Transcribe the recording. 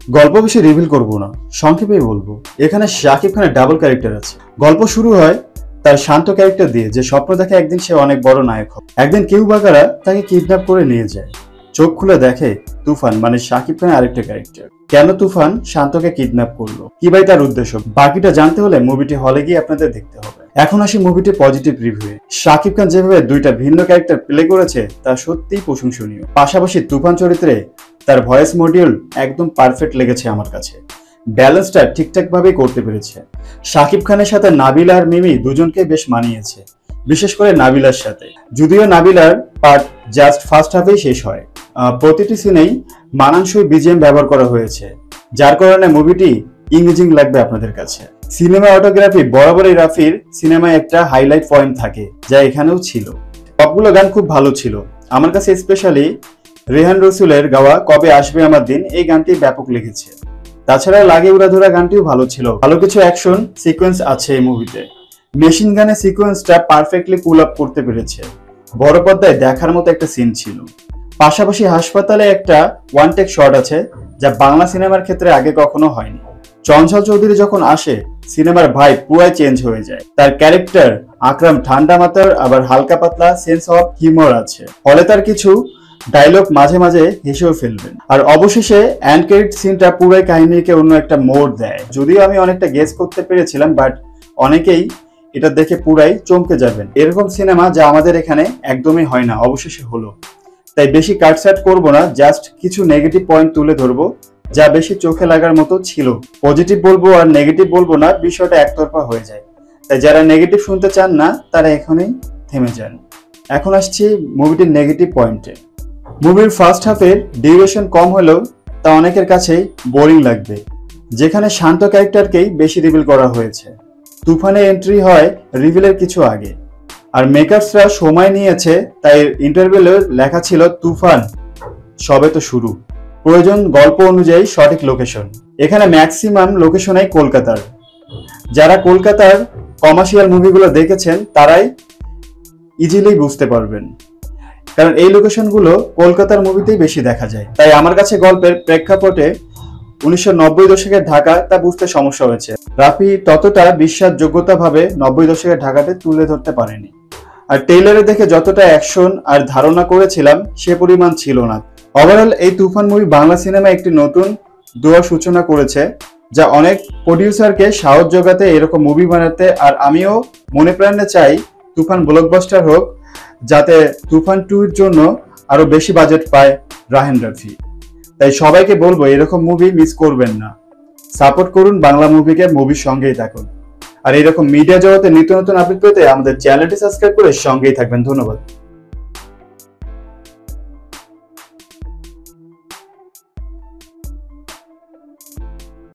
গল্প বেশি রিভিল করব না, সংক্ষেপেই বলবো। এখানে শাকিব খানের ডাবল ক্যারেক্টার আছে। গল্প শুরু হয় তার শান্ত ক্যারেক্টার দিয়ে, যে স্বপ্ন দেখে একদিন সে অনেক বড় নায়ক হবে। একদিন কেউ বাগারা তাকে কিডন্যাপ করে নিয়ে যায়। চোখ খুলে দেখে তুফান মানে শাকিব খানের আরেকটা ক্যারেক্টার। কেন তুফান শান্তকে কিডন্যাপ করলো, কি ভাই তার উদ্দেশ্য, বাকিটা জানতে হলে মুভিটি হলে গিয়ে আপনাদের দেখতে হবে। এখন আসি মুভিটির পজিটিভ রিভিউ। শাকিব খান যেভাবে দুইটা ভিন্ন ক্যারেক্টার প্লে করেছে তা সত্যিই প্রশংসনীয়। পাশাপাশি তুফান চরিত্রে তার ভয়েস মডিউল একদম পারফেক্ট লেগেছে আমার কাছে। ব্যালেন্সটা ঠিকঠাক ভাবে করতে পেরেছে। শাকিব খানের সাথে নাবিলা আর মিমি দুজনকে বেশ মানিয়েছে, বিশেষ করে নাবিলার সাথে। যদিও নাবিলার পার্ট জাস্ট ফার্স্ট হাফেই শেষ হয়। প্রতিটি সিনেই মানানসই বিজিএম ব্যবহার করা হয়েছে, যার কারণে মুভিটি ইংরেজিং লাগবে আপনাদের কাছে। সিনেমা অটোগ্রাফি বরাবরই রাফির সিনেমায় একটা হাইলাইট পয়েন্ট থাকে, যা এখানেও ছিল। সবগুলো গান খুব ভালো ছিল। আমার কাছে স্পেশালি রেহান রসুলের গাওয়া কবে আসবে আমার দিন এই গানটি ব্যাপক লেগেছে। তাছাড়া লাগে উড়াধুরা গানটিও ভালো ছিল। ভালো কিছু অ্যাকশন সিকোয়েন্স আছে এই মুভিতে। মেশিন গানের সিকোয়েন্সটা পারফেক্টলি পুল আপ করতে পেরেছে। বড় পর্দায় দেখার মতো একটা সিন ছিল। পাশাপাশি হাসপাতালে একটা ওয়ান টেক শট আছে, যা বাংলা সিনেমার ক্ষেত্রে আগে কখনো হয়নি। চঞ্চল চৌধুরী যখন আসে সিনেমার ভাই পুরাই চেঞ্জ হয়ে যায়। তার ক্যারেক্টার আকরাম ঠান্ডা মাথার, আবার হালকা পাতলা সেন্স অফ হিউমার আছে। ফলে তার কিছু ডায়লগ মাঝে মাঝে হেসেও ফেলবেন। আর অবশেষে এন্ড ক্রেডিট সিনটা পুরাই কাহিনীকে অন্য একটা মোড় দেয়। যদিও আমি অনেকটা গেস করতে পেরেছিলাম, বাট অনেকেই এটা দেখে পুরাই চমকে যাবেন। এরকম সিনেমা যা আমাদের এখানে একদমই হয় না, অবশেষে হলো। তাই বেশি কাটসাট করবো না, জাস্ট কিছু নেগেটিভ পয়েন্ট তুলে ধরবো যা বেশি চোখে লাগার মতো ছিল। পজিটিভ বলবো আর নেগেটিভ বলবো না, বিষয়টা একতরফা হয়ে যায়। তাই যারা নেগেটিভ শুনতে চান না তারা এখনই থেমে যান। এখন আসছি মুভিটির নেগেটিভ পয়েন্টে। মুভির ফার্স্ট হাফের ডিউরেশন কম হলেও তা অনেকের কাছেই বোরিং লাগবে, যেখানে শান্ত ক্যারেক্টারকেই বেশি রিভিল করা হয়েছে। তুফানে এন্ট্রি হয় রিভিলের কিছু আগে, আর মেকার্সরা সময় নিয়েছে, তাই ইন্টারভিউয়ে লেখা ছিল তুফান সবে তো শুরু, প্রয়োজন গল্প অনুযায়ী সঠিক লোকেশন। এখানে ম্যাক্সিমাম লোকেশনই কলকাতার। যারা কলকাতার কমার্শিয়াল মুভিগুলো দেখেছেন তারাই ইজিলি বুঝতে পারবেন, কারণ এই লোকেশনগুলো কলকাতার মুভিতেই বেশি দেখা যায়। তাই আমার কাছে গল্পের প্রেক্ষাপটে 1990 দশকের ঢাকা তা বুঝতে সমস্যা হয়েছে। রাফি ততটা বিশ্বাসযোগ্যতা ভাবে 90 দশকের ঢাকাতে তুলে ধরতে পারেনি। আর টেইলারে দেখে যতটা অ্যাকশন আর ধারণা করেছিলাম সে পরিমাণ ছিল না। ওভারঅল এই তুফান মুভি বাংলা সিনেমা একটি নতুন দুয়ার সূচনা করেছে, যা অনেক প্রডিউসারকে সাহস যোগাতে এরকম মুভি বানাতে। আর আমিও মনে প্রাণে চাই তুফান ব্লকবাস্টার হোক, যাতে তুফান 2 এর জন্য আরো বেশি বাজেট পায় রাহেন রাফি। তাই সবাইকে বলবো এরকম মুভি মিস করবেন না, সাপোর্ট করুন বাংলা মুভিকে, মুভির সঙ্গেই থাকুন। আর এরকম মিডিয়া জগতে নিত্য নতুন আপডেট পেতে আমাদের চ্যানেলটি সাবস্ক্রাইব করে সঙ্গেই থাকবেন। ধন্যবাদ।